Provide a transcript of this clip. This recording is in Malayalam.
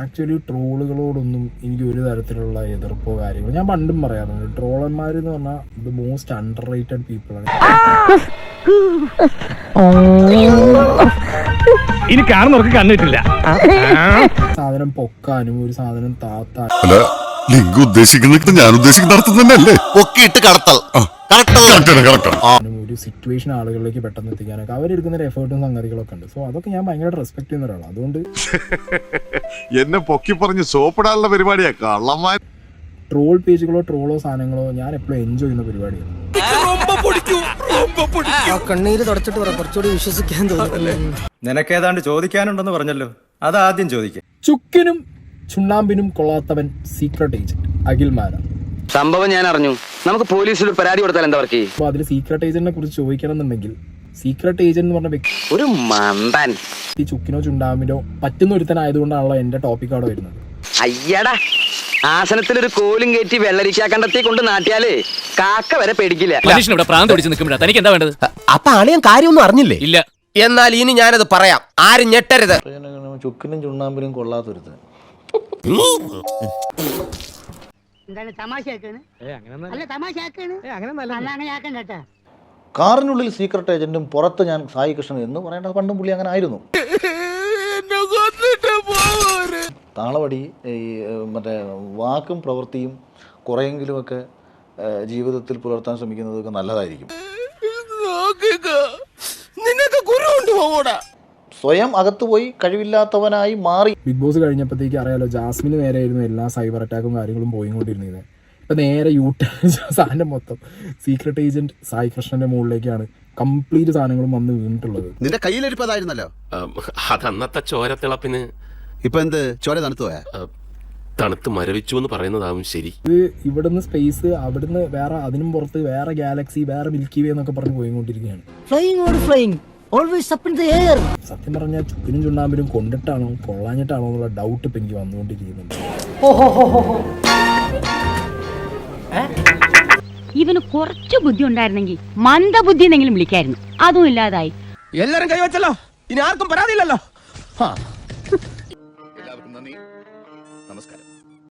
ആക്ച്വലി ട്രോളുകളോടൊന്നും എനിക്ക് ഒരു തരത്തിലുള്ള എതിർപ്പോ കാര്യങ്ങളോ, ഞാൻ പണ്ടും പറയാറുണ്ട്, ട്രോളന്മാർ എന്ന് പറഞ്ഞാൽ the most under rated people ആണ്. ഇനി കാണുന്നവർക്ക് കണ്ടിട്ടില്ല. സാധനം പൊക്കാനും ഒരു സാധനം താത്താനും ലിംഗ ഉദ്ദേശിക്കുന്നിട്ട് ഞാൻ ഉദ്ദേശിക്കുന്നിടത്തുന്നല്ലേ പൊക്കിയിട്ട് കടത്തൽ ഒരു സിറ്റുവേഷൻ ആളുകളിലേക്ക് പെട്ടെന്ന് എത്തിക്കാനൊക്കെ അവരെടുക്കുന്ന ഒരു എഫേർട്ടും സംഗതികളൊക്കെ ഉണ്ട്. സോ അതൊക്കെ ഞാൻ ഭയങ്കര റെസ്പെക്ട് ചെയ്യുന്ന ഒരാളാണ്. അതുകൊണ്ട് എന്നെ പൊക്കി പറഞ്ഞ് സോപ്പിടാനുള്ള പരിപാടിയാ കള്ളന്മാർ. ട്രോൾ പേജുകളോ ട്രോളോ സാധനങ്ങളോ ഞാൻ എപ്പോഴും എൻജോയ് ചെയ്യുന്ന പരിപാടിയാണ്. കണ്ണീര് തുടച്ചിട്ട് കുറച്ചുകൂടി വിശ്വസിക്കാൻ തോന്നുന്നു. നിനക്കേതാണ്ട് ചോദിക്കാനുണ്ടെന്ന് പറഞ്ഞല്ലോ, അതാദ്യം ചോദിക്കാം. ചുക്കിനും ചുണ്ണാമ്പിനും കൊള്ളാത്തവൻ സീക്രട്ട് ഏജന്റ് അഖിൽ മാര. സംഭവം ഞാൻ അറിഞ്ഞു. നമുക്ക് പോലീസിൽ പരാതി കൊടുത്താൽ എന്താ വർക്ക്? അപ്പൊ അതിൽ സീക്രട്ട് ഏജന്റിനെ കുറിച്ച് ചോദിക്കണം എന്നുണ്ടെങ്കിൽ, സീക്രട്ട് ഏജന്റ് എന്ന് പറഞ്ഞ വ്യക്തി ഒരു മണ്ടൻ, ഈ ചുക്കിനോ ചുണ്ടാമ്പിനോ പറ്റുന്ന ഒരുത്തനായതുകൊണ്ടാണല്ലോ എന്റെ ടോപ്പിക് അവിടെ വരുന്നത്. അയ്യടാ, ആസനത്തിൽ ഒരു കോലും കയറ്റി വെള്ളരിക്കാ കണ്ടത്തി കൊണ്ട് നാട്ടിയാല് കാക്ക വരെ പേടിക്കില്ല. മനുഷ്യനിവിടെ പ്രാന്ത് പിടിച്ച് നിൽക്കുമ്പോഴാ തനിക്ക് എന്താ വേണ്ടത്? അപ്പൊ ആളിയാൻ കാര്യമൊന്നും അറിഞ്ഞില്ലേ? ഇല്ല. എന്നാൽ ഇനി ഞാനത് പറയാം, ആരും ഞെട്ടരുത്. ചുക്കിനും ചുണ്ണാമ്പിനും കൊള്ളാത്തൊരുത്തൻ. കാറിനുള്ളിൽ സീക്രട്ട് ഏജന്റും പുറത്ത് ഞാൻ സായി കൃഷ്ണൻ എന്ന് പറയേണ്ടത് പണ്ടും പുള്ളി അങ്ങനെ ആയിരുന്നു. താളവടി ഈ മറ്റേ വാക്കും പ്രവൃത്തിയും കുറെയെങ്കിലുമൊക്കെ ജീവിതത്തിൽ പുലർത്താൻ ശ്രമിക്കുന്നതൊക്കെ നല്ലതായിരിക്കും. സ്വയം അകത്തുപോയി കഴിവില്ലാത്തവനായി മാറി. ബിഗ് ബോസ് കഴിഞ്ഞപ്പോഴത്തേക്ക് അറിയാലോ, ജാസ്മിന് നേരെയായിരുന്നു എല്ലാ സൈബർ അറ്റാക്കും കാര്യങ്ങളും പോയിക്കൊണ്ടിരുന്നത്. ഇപ്പൊ നേരെ സാധനം മൊത്തം സീക്രട്ട് ഏജന്റ് സായി കൃഷ്ണന്റെ മുകളിലേക്കാണ് കംപ്ലീറ്റ് സാധനങ്ങളും വന്ന് വീണിട്ടുള്ളത്. നിന്റെ കയ്യിലിരിപ്പതായിരുന്നല്ലോ. അതന്നത്തെ ചോരത്തിളപ്പിന് ഇപ്പൊ എന്ത് ചോര തണുത്തു പോയാ? തണുത്ത് മരവിച്ചു എന്ന് പറയുന്നതാവും ശരി. ഇത് ഇവിടുന്ന് സ്പേസ്, അവിടുന്ന് വേറെ, അതിനും പുറത്ത് വേറെ ഗാലക്സി, വേറെ മിൽക്കി വേ എന്നൊക്കെ പറഞ്ഞ് പോയിക്കൊണ്ടിരിക്കുകയാണ്. സത്യം പറഞ്ഞാൽ ചുക്കിനും ചുണ്ണാമ്പിനും കൊണ്ടിട്ടാണോ കൊള്ളാഞ്ഞിട്ടാണോ എന്നുള്ള ഡൗട്ട് ഇപ്പൊ എനിക്ക് വന്നുകൊണ്ടിരിക്കുന്നുണ്ട്. ഇവന് കുറച്ചു ബുദ്ധി ഉണ്ടായിരുന്നെങ്കിൽ മന്ദബുദ്ധി എന്നെങ്കിലും വിളിക്കായിരുന്നു. അതും ഇല്ലാതായി. എല്ലാരും കൈവച്ചല്ലോ, ഇനി ആർക്കും പരാതിയില്ലല്ലോ.